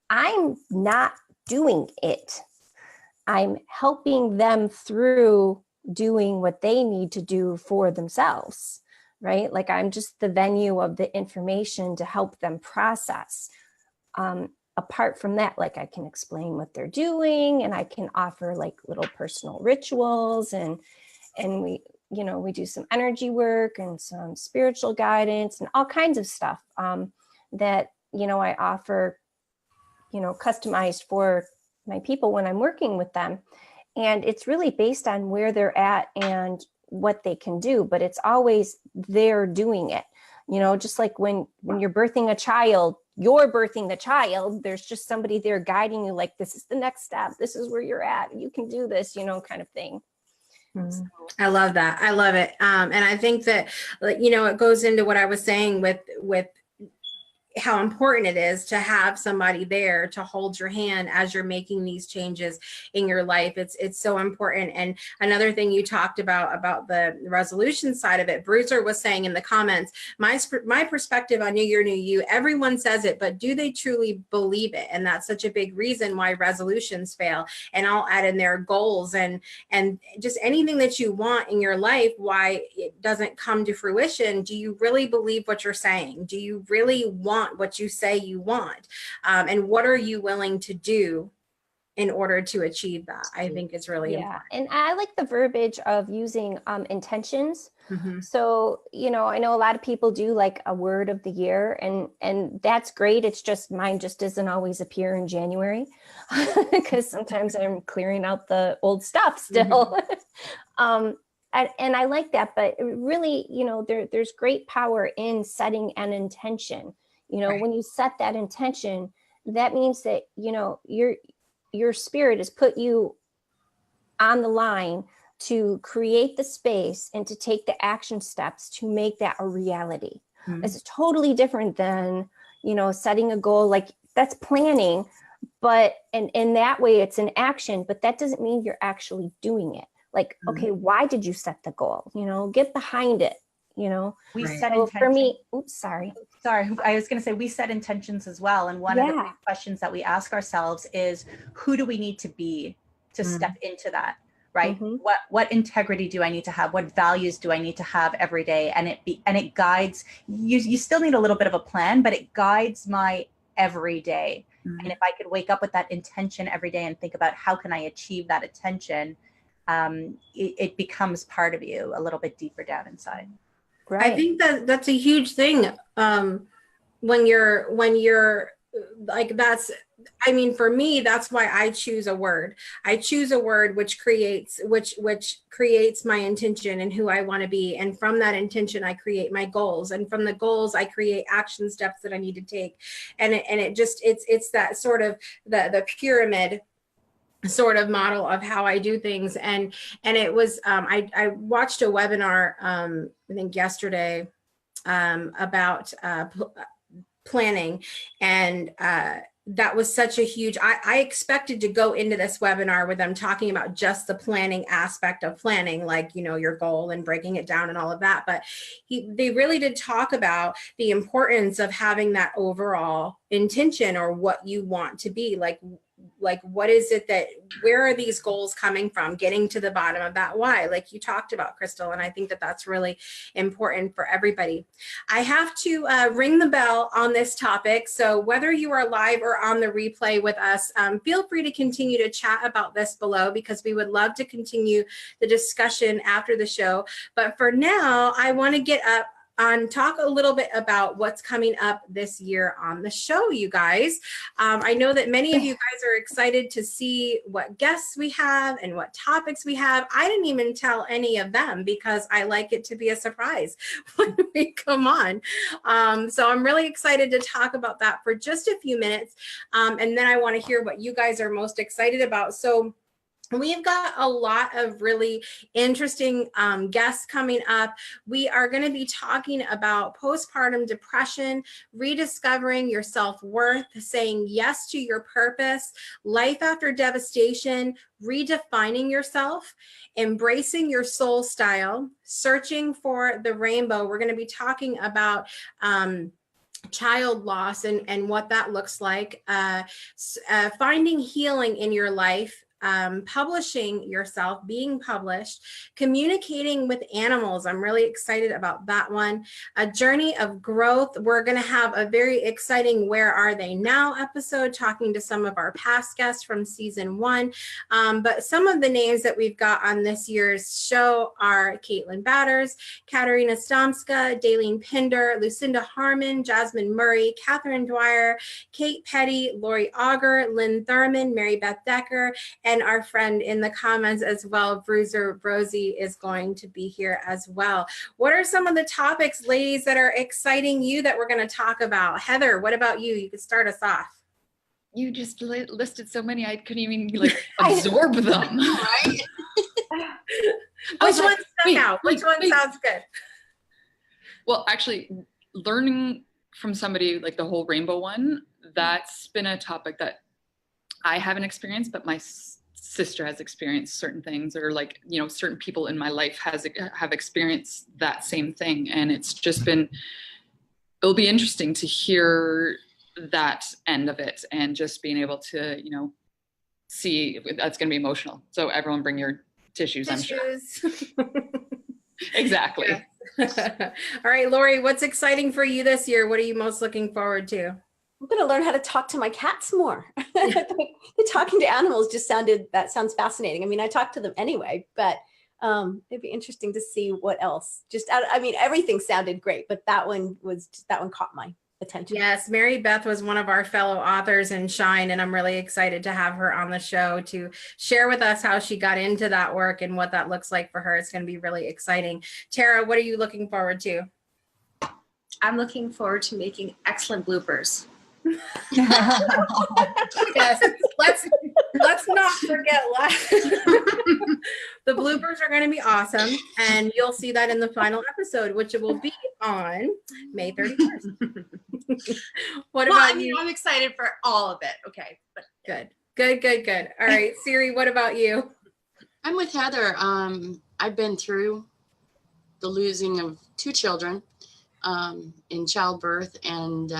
I'm not doing it. I'm helping them through doing what they need to do for themselves, right? Like I'm just the venue of the information to help them process. Apart from that, like I can explain what they're doing, and I can offer like little personal rituals, and we, you know, we do some energy work and some spiritual guidance and all kinds of stuff that, you know, I offer, you know, customized for my people when I'm working with them. And it's really based on where they're at and what they can do, but it's always they're doing it. You know, just like when you're birthing a child, you're birthing the child, there's just somebody there guiding you, like, this is the next step, this is where you're at, you can do this, you know, kind of thing. So. I love that. I love it. And I think that, you know, it goes into what I was saying with how important it is to have somebody there to hold your hand as you're making these changes in your life. It's so important. And another thing you talked about the resolution side of it, Bruiser was saying in the comments, my perspective on New Year, New You, everyone says it, but do they truly believe it? And that's such a big reason why resolutions fail. And I'll add in their goals and just anything that you want in your life, why it doesn't come to fruition. Do you really believe what you're saying? Do you really want what you say you want, and what are you willing to do in order to achieve that? I think is really important. And I like the verbiage of using intentions. Mm-hmm. So, you know, I know a lot of people do like a word of the year, and that's great. It's just mine just doesn't always appear in January because sometimes I'm clearing out the old stuff still. Mm-hmm. And I like that, but really, you know, there's great power in setting an intention. You know, when you set that intention, that means that, you know, your spirit has put you on the line to create the space and to take the action steps to make that a reality. Mm-hmm. It's totally different than, you know, setting a goal. Like that's planning, but and in that way it's an action, but that doesn't mean you're actually doing it. Like, mm-hmm. Okay, why did you set the goal? You know, get behind it. You know, we set intentions. For me, oops, sorry. I was going to say we set intentions as well. And one of the big questions that we ask ourselves is, who do we need to be to step into that? Right? Mm-hmm. What integrity do I need to have? What values do I need to have every day? And it guides you. You still need a little bit of a plan, but it guides my every day. Mm-hmm. And if I could wake up with that intention every day and think about how can I achieve that intention, it becomes part of you a little bit deeper down inside. Right. I think that's a huge thing. When you're like, that's, I mean, for me, that's why I choose a word. I choose a word which creates my intention and who I want to be. And from that intention, I create my goals. And from the goals, I create action steps that I need to take. And it's that sort of the pyramid sort of model of how I do things. And it was, I watched a webinar, I think yesterday, about planning. And that was such a huge, I expected to go into this webinar with them talking about just the planning aspect of planning, like, you know, your goal and breaking it down and all of that. But they really did talk about the importance of having that overall intention or what you want to be. Like, what is it that, where are these goals coming from? Getting to the bottom of that why, like you talked about, Crystal. And I think that that's really important for everybody. I have to ring the bell on this topic. So whether you are live or on the replay with us, feel free to continue to chat about this below, because we would love to continue the discussion after the show. But for now, I want to get up and talk a little bit about what's coming up this year on the show, you guys. I know that many of you guys are excited to see what guests we have and what topics we have. I didn't even tell any of them because I like it to be a surprise when we come on. So I'm really excited to talk about that for just a few minutes. And then I want to hear what you guys are most excited about. So We've got a lot of really interesting guests coming up. We are going to be talking about postpartum depression, rediscovering your self-worth, saying yes to your purpose, life after devastation, redefining yourself, embracing your soul style, searching for the rainbow. We're going to be talking about child loss and what that looks like, finding healing in your life, publishing yourself, being published, communicating with animals. I'm really excited about that one. A journey of growth. We're going to have a very exciting Where Are They Now episode, talking to some of our past guests from season 1. But some of the names that we've got on this year's show are Caitlin Batters, Katerina Stomska, Daleen Pinder, Lucinda Harmon, Jasmine Murray, Catherine Dwyer, Kate Petty, Lori Auger, Lynn Thurman, Mary Beth Decker, and our friend in the comments as well, Bruiser Rosie, is going to be here as well. What are some of the topics, ladies, that are exciting you that we're going to talk about? Heather, what about you? You could start us off. You just listed so many, I couldn't even like absorb them. Right? Which one stuck out? Which one sounds good? Well, actually, learning from somebody like the whole rainbow one, that's been a topic that I haven't experienced, but my sister has experienced certain things, or like, you know, certain people in my life have experienced that same thing. And it's just been, it'll be interesting to hear that end of it and just being able to, you know, see. That's going to be emotional. So everyone bring your tissues. I'm sure. Exactly. Yeah. All right, Lori, what's exciting for you this year? What are you most looking forward to? I'm going to learn how to talk to my cats more. The talking to animals just sounds fascinating. I mean, I talk to them anyway, but it'd be interesting to see what else. I mean, everything sounded great, but that one caught my attention. Yes, Mary Beth was one of our fellow authors in Shine, and I'm really excited to have her on the show to share with us how she got into that work and what that looks like for her. It's going to be really exciting. Tara, what are you looking forward to? I'm looking forward to making excellent bloopers. Yes, let's not forget the bloopers are going to be awesome, and you'll see that in the final episode, which will be on May 31st. What about you? I'm excited for all of it. Okay, but Good. All right, Siri, what about you? I'm with Heather. I've been through the losing of 2 children in childbirth, and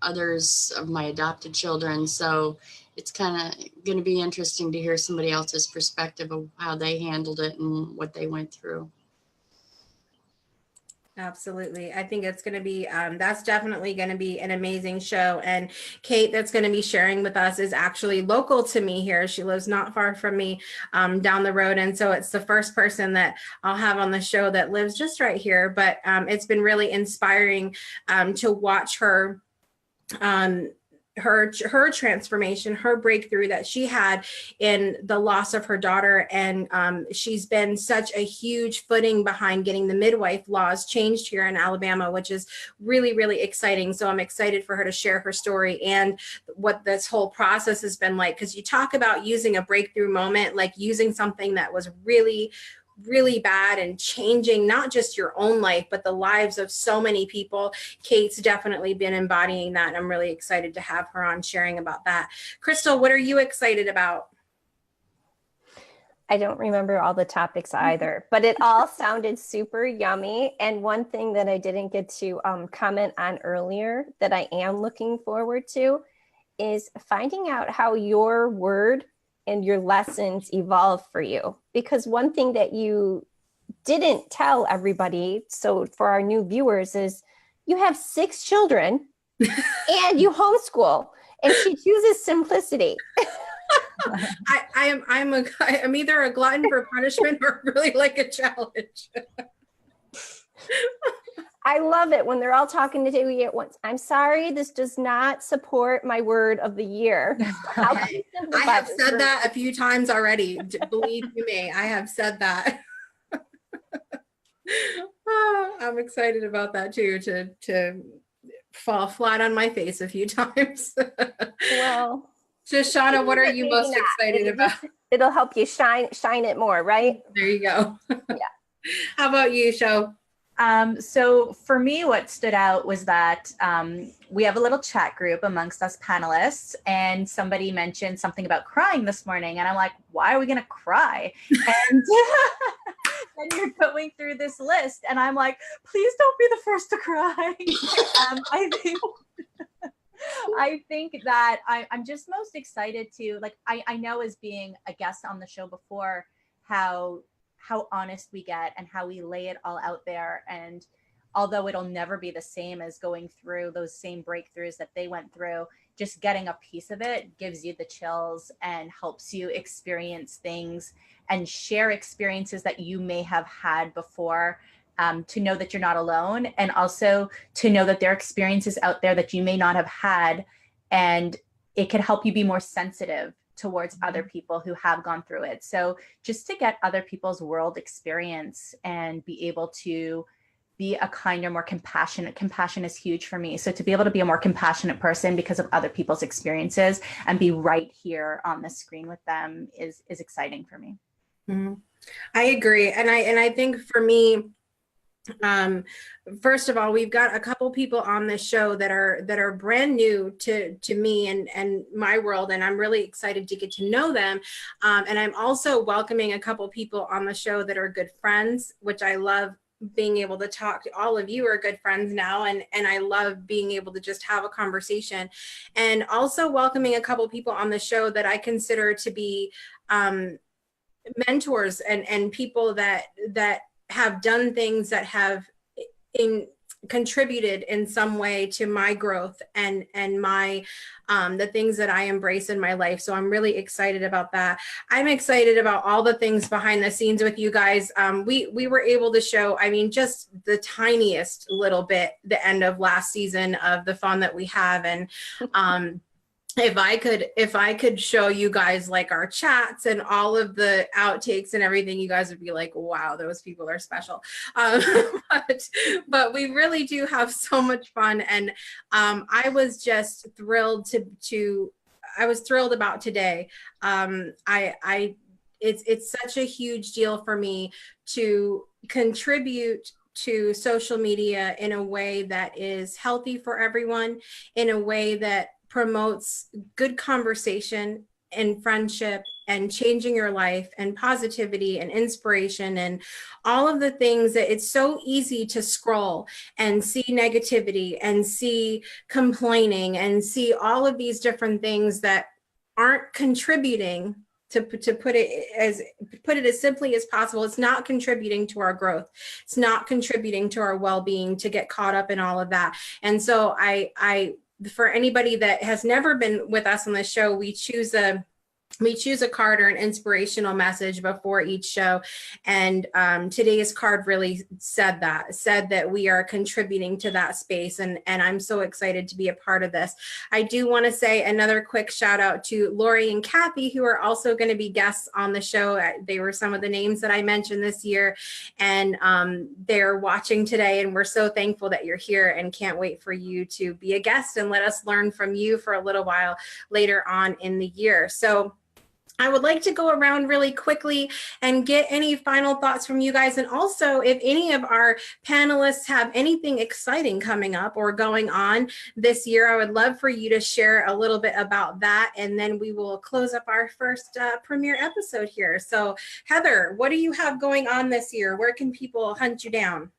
others of my adopted children. So it's kind of going to be interesting to hear somebody else's perspective of how they handled it and what they went through. Absolutely. I think it's going to be, that's definitely going to be an amazing show. And Kate, that's going to be sharing with us, is actually local to me here. She lives not far from me down the road. And so it's the first person that I'll have on the show that lives just right here. But it's been really inspiring to watch her her transformation, her breakthrough that she had in the loss of her daughter. And she's been such a huge footing behind getting the midwife laws changed here in Alabama, which is really, really exciting. So I'm excited for her to share her story and what this whole process has been like. Because you talk about using a breakthrough moment, like using something that was really bad and changing not just your own life, but the lives of so many people. Kate's definitely been embodying that, and I'm really excited to have her on sharing about that. Crystal, what are you excited about? I don't remember all the topics either, but it all sounded super yummy. And one thing that I didn't get to comment on earlier that I am looking forward to is finding out how your word and your lessons evolve for you. Because one thing that you didn't tell everybody, so for our new viewers, is you have 6 children and you homeschool, and she chooses simplicity. I'm either a glutton for punishment or really like a challenge. I love it when they're all talking to Dewey at once. I'm sorry, this does not support my word of the year. I have said that a few times already. Believe you me, I have said that. Oh, I'm excited about that too, to fall flat on my face a few times. Well, Shoshana, what are you most excited about? it'll help you shine it more, right? There you go. Yeah. How about you, Sho? So for me, what stood out was that we have a little chat group amongst us panelists, and somebody mentioned something about crying this morning, and I'm like, why are we gonna cry? And then you're going through this list, and I'm like, please don't be the first to cry. I think that I'm just most excited to, like, I know as being a guest on the show before, how honest we get and how we lay it all out there. And although it'll never be the same as going through those same breakthroughs that they went through, just getting a piece of it gives you the chills and helps you experience things and share experiences that you may have had before, to know that you're not alone, and also to know that there are experiences out there that you may not have had, and it can help you be more sensitive towards other people who have gone through it. So just to get other people's world experience and be able to be a kinder, more compassionate. Compassion is huge for me. So to be able to be a more compassionate person because of other people's experiences and be right here on the screen with them is exciting for me. Mm-hmm. I agree. And I think for me, first of all, we've got a couple people on this show that are brand new to me and my world, and I'm really excited to get to know them. And I'm also welcoming a couple people on the show that are good friends, which I love being able to talk to. All of you are good friends now, and I love being able to just have a conversation. And also welcoming a couple people on the show that I consider to be mentors and people that have done things that have contributed in some way to my growth and my the things that I embrace in my life. So I'm really excited about that. I'm excited about all the things behind the scenes with you guys. We were able to show, I mean, just the tiniest little bit, the end of last season of the fun that we have. And if I could show you guys like our chats and all of the outtakes and everything, you guys would be like, wow, those people are special. But we really do have so much fun. And I was just thrilled I was thrilled about today. It's such a huge deal for me to contribute to social media in a way that is healthy for everyone, in a way that promotes good conversation and friendship and changing your life and positivity and inspiration and all of the things that it's so easy to scroll and see negativity and see complaining and see all of these different things that aren't contributing to put it as simply as possible. It's not contributing to our growth. It's not contributing to our well-being, to get caught up in all of that. And so I for anybody that has never been with us on the show, we choose a card or an inspirational message before each show. And today's card really said that we are contributing to that space. And I'm so excited to be a part of this. I do want to say another quick shout out to Lori and Kathy, who are also going to be guests on the show. They were some of the names that I mentioned this year, and they're watching today. And we're so thankful that you're here and can't wait for you to be a guest and let us learn from you for a little while later on in the year. So I would like to go around really quickly and get any final thoughts from you guys. And also, if any of our panelists have anything exciting coming up or going on this year, I would love for you to share a little bit about that. And then we will close up our first premiere episode here. So Heather, what do you have going on this year? Where can people hunt you down?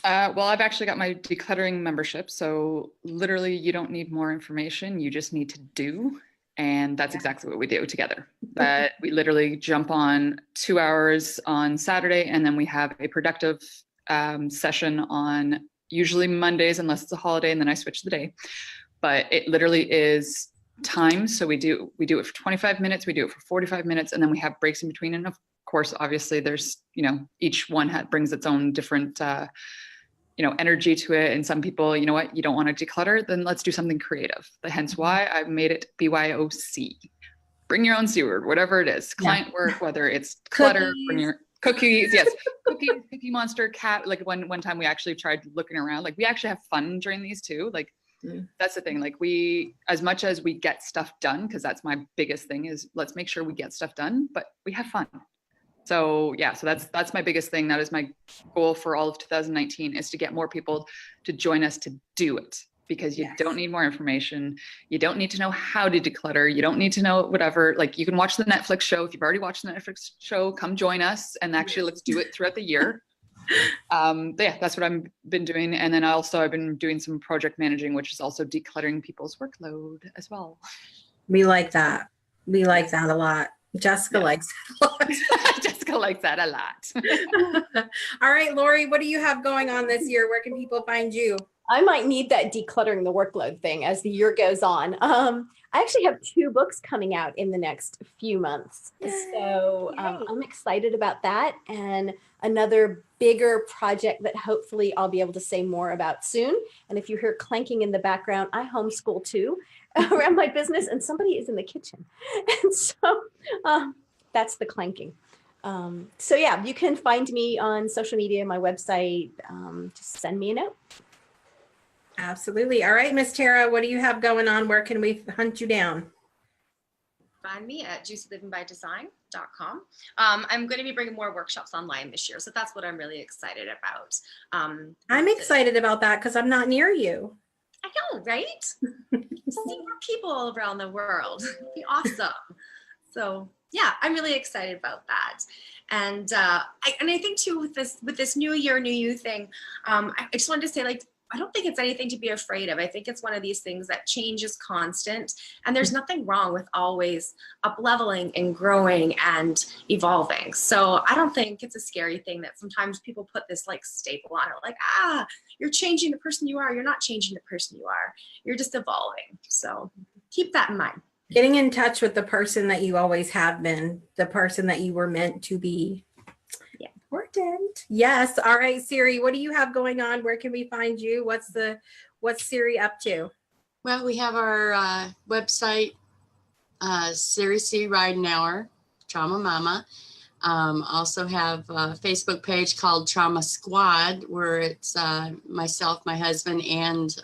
Well, I've actually got my decluttering membership. So literally you don't need more information. You just need to do. And that's exactly what we do together. That we literally jump on 2 hours on Saturday, and then we have a productive session on usually Mondays, unless it's a holiday, and then I switch the day. But it literally is time. So we do it for 25 minutes, we do it for 45 minutes, and then we have breaks in between. And of course, obviously, there's each one brings its own different energy to it. And some people, you know what, you don't want to declutter, then let's do something creative. Hence why I made it BYOC. Bring your own C word, whatever it is. Client work, whether it's clutter, bring your cookies. Yes. Cookies, Cookie Monster, cat. Like one time we actually tried looking around. Like we actually have fun during these too. Like that's the thing. Like as much as we get stuff done, because that's my biggest thing is let's make sure we get stuff done, but we have fun. So yeah, so that's my biggest thing. That is my goal for all of 2019 is to get more people to join us to do it, because you don't need more information. You don't need to know how to declutter. You don't need to know whatever, like you can watch the Netflix show. If you've already watched the Netflix show, come join us and actually let's do it throughout the year. Yeah, that's what I've been doing. And then I've been doing some project managing, which is also decluttering people's workload as well. We like that. We like that a lot. Jessica likes that a lot. Jessica likes that a lot. All right, Lori, what do you have going on this year? Where can people find you? I might need that decluttering the workload thing as the year goes on. I actually have 2 books coming out in the next few months. So I'm excited about that. And another bigger project that hopefully I'll be able to say more about soon. And if you hear clanking in the background, I homeschool too around my business, and somebody is in the kitchen. And so that's the clanking. So yeah, you can find me on social media, my website. Just send me a note. Absolutely. All right, Miss Tara, what do you have going on? Where can we hunt you down? Find me at juicylivingbydesign.com. I'm going to be bringing more workshops online this year, so that's what I'm really excited about. I'm excited about that because I'm not near you. I know, right? See more people all around the world. It'd be awesome. So yeah, I'm really excited about that. And I think too with this new year, new you thing, I just wanted to say, like, I don't think it's anything to be afraid of. I think it's one of these things that change is constant, and there's nothing wrong with always up leveling and growing and evolving. So I don't think it's a scary thing that sometimes people put this like staple on it, like, you're changing the person you are. You're not changing the person you are. You're just evolving. So keep that in mind. Getting in touch with the person that you always have been, the person that you were meant to be. Yeah. Important. Yes. All right, Siri, what do you have going on? Where can we find you? What's Siri up to? Well, we have our website, Siri C. Ridenauer, Trauma Mama. Also have a Facebook page called Trauma Squad, where it's myself, my husband, and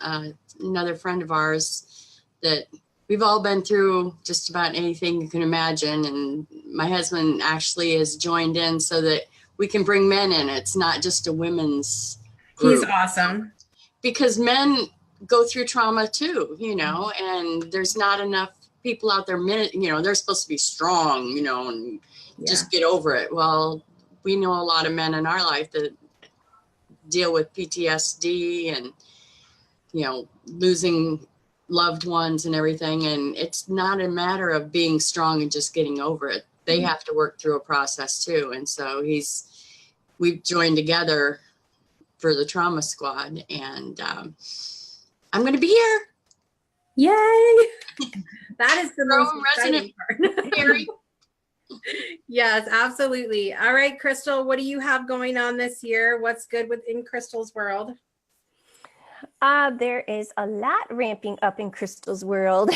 another friend of ours that we've all been through just about anything you can imagine. And my husband actually has joined in so that we can bring men in. It's not just a women's group. He's awesome. Because men go through trauma too, and there's not enough people out there, they're supposed to be strong, and just get over it. Well, we know a lot of men in our life that deal with PTSD and, losing loved ones and everything. And it's not a matter of being strong and just getting over it. They have to work through a process too. And so we've joined together for the Trauma Squad, and I'm going to be here. Yay. That is the most resident exciting part. Yes, absolutely. All right, Crystal, what do you have going on this year? What's good within Crystal's world? There is a lot ramping up in Crystal's world.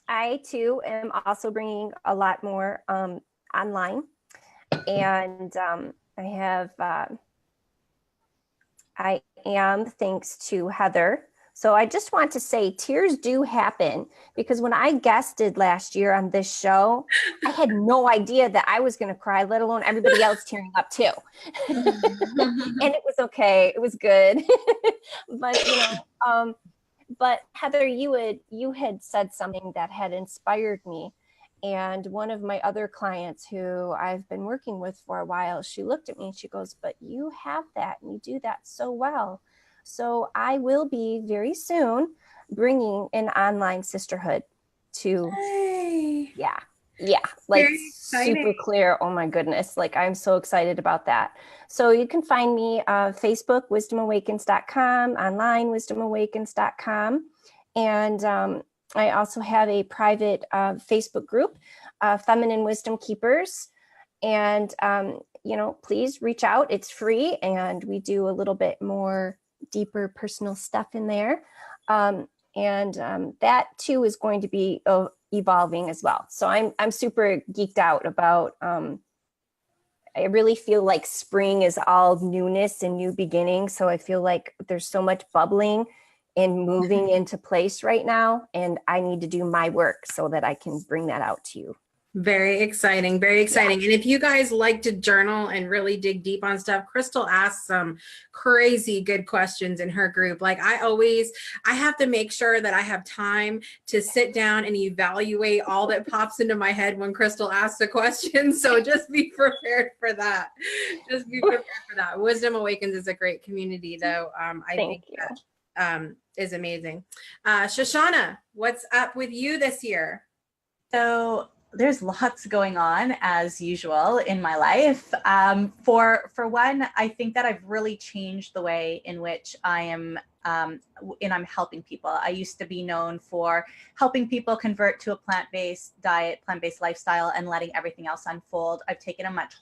I too am also bringing a lot more online, and I am, thanks to Heather. So I just want to say tears do happen, because when I guested last year on this show, I had no idea that I was going to cry, let alone everybody else tearing up too. And it was okay. It was good. But Heather, you had said something that had inspired me. And one of my other clients who I've been working with for a while, she looked at me and she goes, "But you have that and you do that so well." So I will be very soon bringing an online sisterhood to, Hey. like Very exciting. super clear. Oh my goodness. Like I'm so excited about that. So you can find me Facebook, wisdomawakens.com, online, wisdomawakens.com. And I also have a private Facebook group, Feminine Wisdom Keepers. And, please reach out. It's free. And we do a little bit more deeper personal stuff in there. That too is going to be evolving as well. So I'm super geeked out about I really feel like spring is all newness and new beginnings. So I feel like there's so much bubbling and moving into place right now. And I need to do my work so that I can bring that out to you. Very exciting, very exciting. And if you guys like to journal and really dig deep on stuff, Crystal asks some crazy good questions in her group. Like I have to make sure that I have time to sit down and evaluate all that pops into my head when Crystal asks a question. So just be prepared for that. Just be prepared for that. Wisdom Awakens is a great community though. I think that is amazing. Shoshana, what's up with you this year? So there's lots going on as usual in my life. For one, I think that I've really changed the way in which I'm helping people. I used to be known for helping people convert to a plant-based diet, plant-based lifestyle, and letting everything else unfold. I've taken a much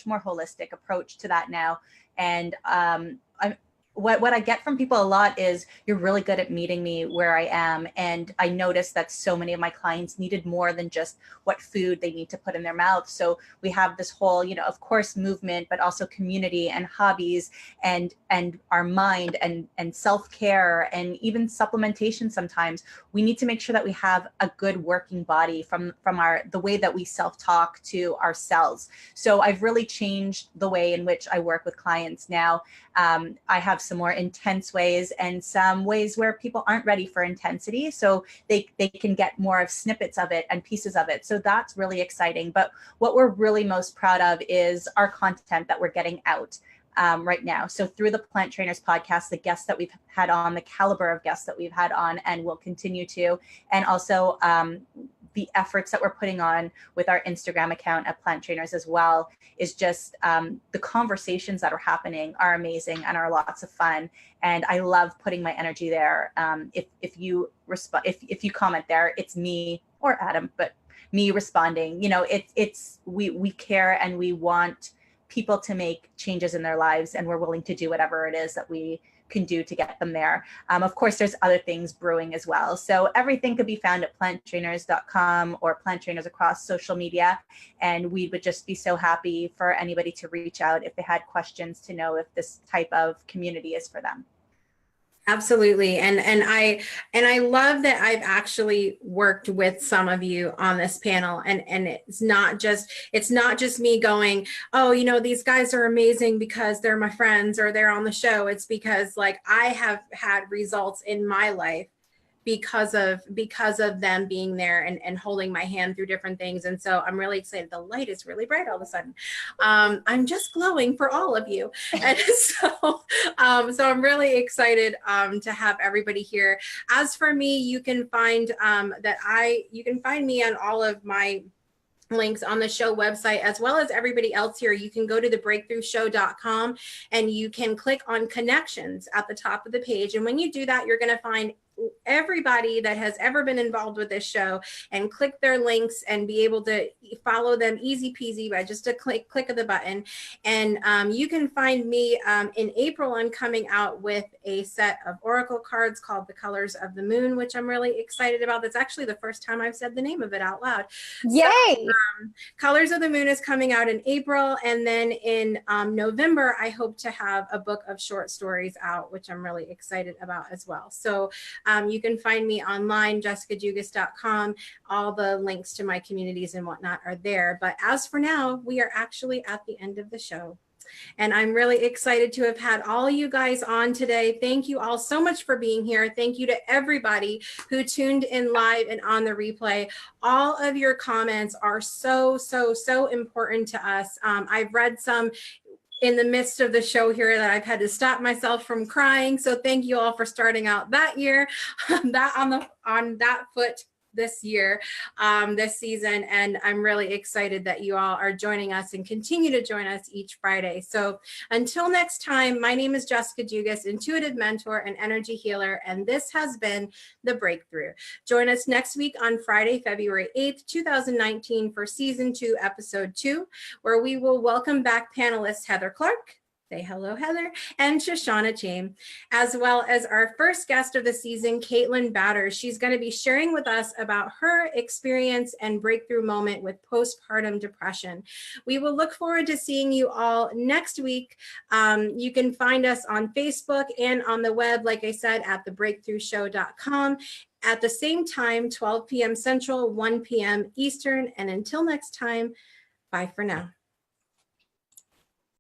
more holistic approach to that now, and what I get from people a lot is, you're really good at meeting me where I am. And I noticed that so many of my clients needed more than just what food they need to put in their mouth. So we have this whole, of course, movement, but also community and hobbies and our mind and self-care and even supplementation. Sometimes we need to make sure that we have a good working body from the way that we self-talk to ourselves. So I've really changed the way in which I work with clients now. I have some more intense ways and some ways where people aren't ready for intensity. So they can get more of snippets of it and pieces of it. So that's really exciting. But what we're really most proud of is our content that we're getting out right now. So through the Plant Trainers podcast, the guests that we've had on, the caliber of guests that we've had on and will continue to, and also the efforts that we're putting on with our Instagram account at Plant Trainers as well, is just the conversations that are happening are amazing and are lots of fun. And I love putting my energy there. If you comment there, it's me or Adam, but me responding. We care and we want people to make changes in their lives, and we're willing to do whatever it is that we can do to get them there. Of course, there's other things brewing as well. So everything could be found at planttrainers.com or Plant Trainers across social media. And we would just be so happy for anybody to reach out if they had questions to know if this type of community is for them. Absolutely. And I love that I've actually worked with some of you on this panel, and it's not just me going, oh, these guys are amazing because they're my friends or they're on the show. It's because like I have had results in my life because of them being there and holding my hand through different things. And so I'm really excited. The light is really bright all of a sudden. I'm just glowing for all of you. And so I'm really excited to have everybody here. As for me, you can find me on all of my links on the show website, as well as everybody else here. You can go to thebreakthroughshow.com and you can click on connections at the top of the page. And when you do that, you're going to find everybody that has ever been involved with this show and click their links and be able to follow them easy peasy by just a click of the button. And you can find me in April. I'm coming out with a set of oracle cards called The Colors of the Moon, which I'm really excited about. That's actually the first time I've said the name of it out loud. Yay! So, Colors of the Moon is coming out in April. And then in November, I hope to have a book of short stories out, which I'm really excited about as well. So you can find me online, jessicajugas.com. All the links to my communities and whatnot are there. But as for now, we are actually at the end of the show. And I'm really excited to have had all you guys on today. Thank you all so much for being here. Thank you to everybody who tuned in live and on the replay. All of your comments are so, so, so important to us. I've read some in the midst of the show here that I've had to stop myself from crying. So thank you all for starting out that year, on that foot this year, this season. And I'm really excited that you all are joining us and continue to join us each Friday. So until next time, my name is Jessica Jugas, intuitive mentor and energy healer. And this has been The Breakthrough. Join us next week on Friday, February 8th, 2019 for season 2, episode 2, where we will welcome back panelist Heather Clark, Say hello, Heather, and Shoshana Chaim, as well as our first guest of the season, Caitlin Batters. She's going to be sharing with us about her experience and breakthrough moment with postpartum depression. We will look forward to seeing you all next week. You can find us on Facebook and on the web, like I said, at thebreakthroughshow.com at the same time, 12 p.m. Central, 1 p.m. Eastern. And until next time, bye for now.